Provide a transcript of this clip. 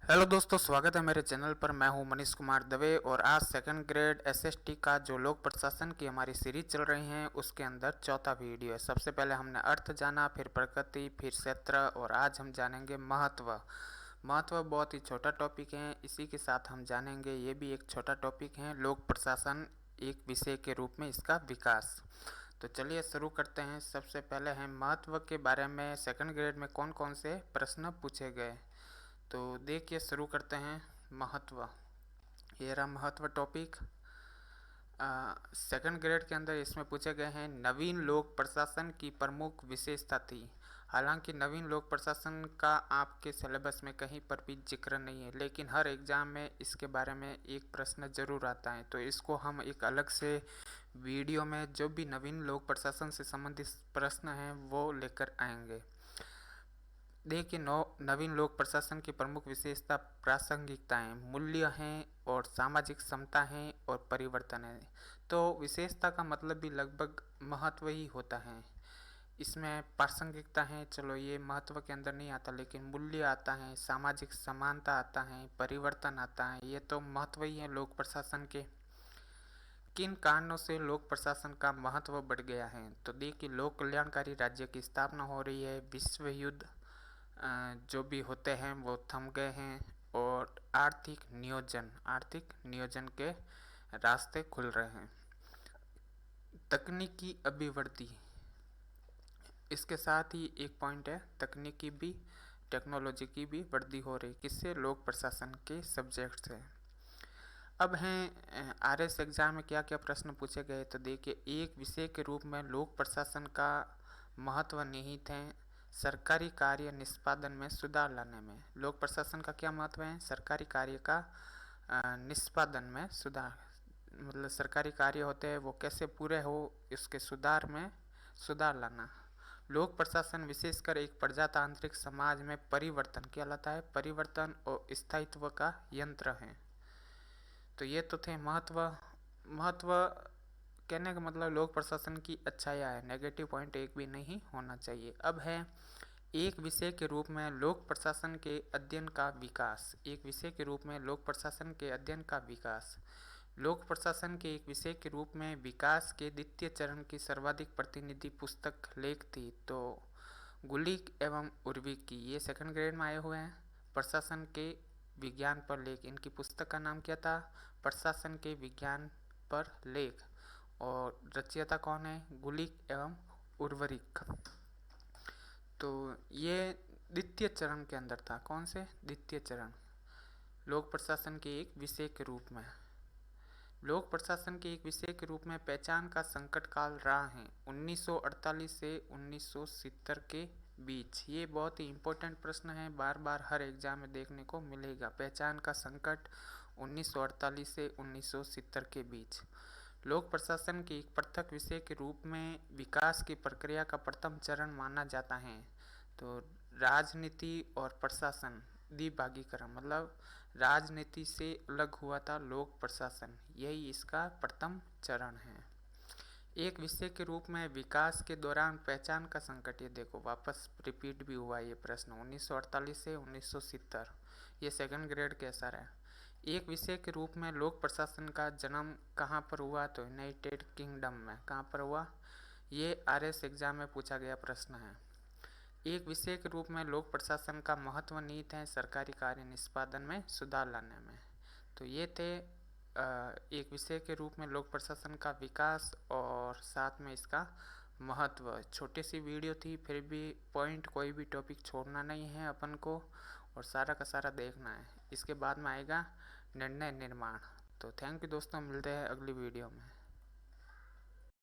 Hello दोस्तों, स्वागत है मेरे चैनल पर। मैं हूं मनीष कुमार दवे और आज सेकंड ग्रेड एसएसटी का जो लोक प्रशासन की हमारी सीरीज चल रही है उसके अंदर चौथा वीडियो है। सबसे पहले हमने अर्थ जाना, फिर प्रकृति, फिर क्षेत्र और आज हम जानेंगे महत्व। महत्व बहुत ही छोटा टॉपिक है, इसी के साथ हम जानेंगे ये भी एक छोटा टॉपिक है, लोक प्रशासन एक विषय के रूप में इसका विकास। तो चलिए शुरू करते हैं। सबसे पहले है महत्व के बारे में सेकंड ग्रेड में कौन कौन से प्रश्न पूछे गए। तो देखिए शुरू करते हैं। महत्व, ये रहा महत्व टॉपिक। सेकंड ग्रेड के अंदर इसमें पूछे गए हैं नवीन लोक प्रशासन की प्रमुख विशेषता थी। हालांकि नवीन लोक प्रशासन का आपके सिलेबस में कहीं पर भी जिक्र नहीं है, लेकिन हर एग्ज़ाम में इसके बारे में एक प्रश्न जरूर आता है, तो इसको हम एक अलग से वीडियो में जो भी नवीन लोक प्रशासन से संबंधित प्रश्न हैं वो लेकर आएंगे। देखिए, नवीन लोक प्रशासन की प्रमुख विशेषता प्रासंगिकताएं, मूल्य हैं और सामाजिक समता है और परिवर्तन है। तो विशेषता का मतलब भी लगभग महत्व ही होता है। इसमें प्रासंगिकता है, चलो ये महत्व के अंदर नहीं आता, लेकिन मूल्य आता है, सामाजिक समानता आता है, परिवर्तन आता है, ये तो महत्व ही है लोक प्रशासन के। किन कारणों से लोक प्रशासन का महत्व बढ़ गया है। तो देखिए, लोक कल्याणकारी राज्य की स्थापना हो रही है, विश्व युद्ध जो भी होते हैं वो थम गए हैं और आर्थिक नियोजन के रास्ते खुल रहे हैं। तकनीकी अभिवृद्धि, इसके साथ ही एक पॉइंट है, तकनीकी भी, टेक्नोलॉजी की भी वृद्धि हो रही, किससे, लोक प्रशासन के सब्जेक्ट से। अब हैं आरएस एग्जाम में क्या क्या प्रश्न पूछे गए। तो देखिए, एक विषय के रूप में लोक प्रशासन का महत्व निहित है सरकारी कार्य निष्पादन में सुधार लाने में। लोक प्रशासन का क्या महत्व है, सरकारी कार्य का निष्पादन में सुधार, मतलब सरकारी कार्य होते हैं वो कैसे पूरे हो, इसके सुधार में सुधार लाना। लोक प्रशासन विशेषकर एक प्रजातांत्रिक समाज में परिवर्तन क्या लाता है, परिवर्तन और स्थायित्व का यंत्र है। तो ये तो थे महत्व। महत्व कहने का मतलब लोक प्रशासन की अच्छाइयाँ है, नेगेटिव पॉइंट एक भी नहीं होना चाहिए। अब है एक विषय के रूप में लोक प्रशासन के अध्ययन का विकास। एक विषय के रूप में लोक प्रशासन के अध्ययन का विकास। लोक प्रशासन के एक विषय के रूप में विकास के द्वितीय चरण की सर्वाधिक प्रतिनिधि पुस्तक लेख थी। तो गुलिक एवं उर्विक की, ये सेकंड ग्रेड में आए हुए हैं। प्रशासन के विज्ञान पर लेख, इनकी पुस्तक का नाम क्या था, प्रशासन के विज्ञान पर लेख, और रचयिता कौन है, गुलिक एवं उर्वरिक। तो ये द्वितीय चरण के अंदर था, कौन से, द्वितीय चरण, लोक प्रशासन के एक विषय के रूप में। लोक प्रशासन के एक विषय के रूप में पहचान का संकट काल रहा है 1948 से 1970 के बीच। ये बहुत ही इम्पोर्टेंट प्रश्न है, बार बार हर एग्जाम में देखने को मिलेगा। पहचान का संकट 1948 से 1970 के बीच। लोक प्रशासन के एक पृथक विषय के रूप में विकास की प्रक्रिया का प्रथम चरण माना जाता है। तो राजनीति और प्रशासन द्विभागीकरण, मतलब राजनीति से अलग हुआ था लोक प्रशासन, यही इसका प्रथम चरण है। एक विषय के रूप में विकास के दौरान पहचान का संकट, ये देखो वापस रिपीट भी हुआ ये प्रश्न 1948 से 1970, ये सेकंड ग्रेड के असर है। एक विषय के रूप में लोक प्रशासन का जन्म कहाँ पर हुआ, तो यूनाइटेड किंगडम में। कहाँ पर हुआ, ये आरएस एग्जाम में पूछा गया प्रश्न है। एक विषय के रूप में लोक प्रशासन का महत्व निहित है सरकारी कार्य निष्पादन में सुधार लाने में। तो ये थे एक विषय के रूप में लोक प्रशासन का विकास और साथ में इसका महत्व। छोटी सी वीडियो थी, फिर भी पॉइंट कोई भी टॉपिक छोड़ना नहीं है अपन को और सारा का सारा देखना है। इसके बाद में आएगा निर्णय निर्माण। तो थैंक यू दोस्तों, मिलते हैं अगली वीडियो में।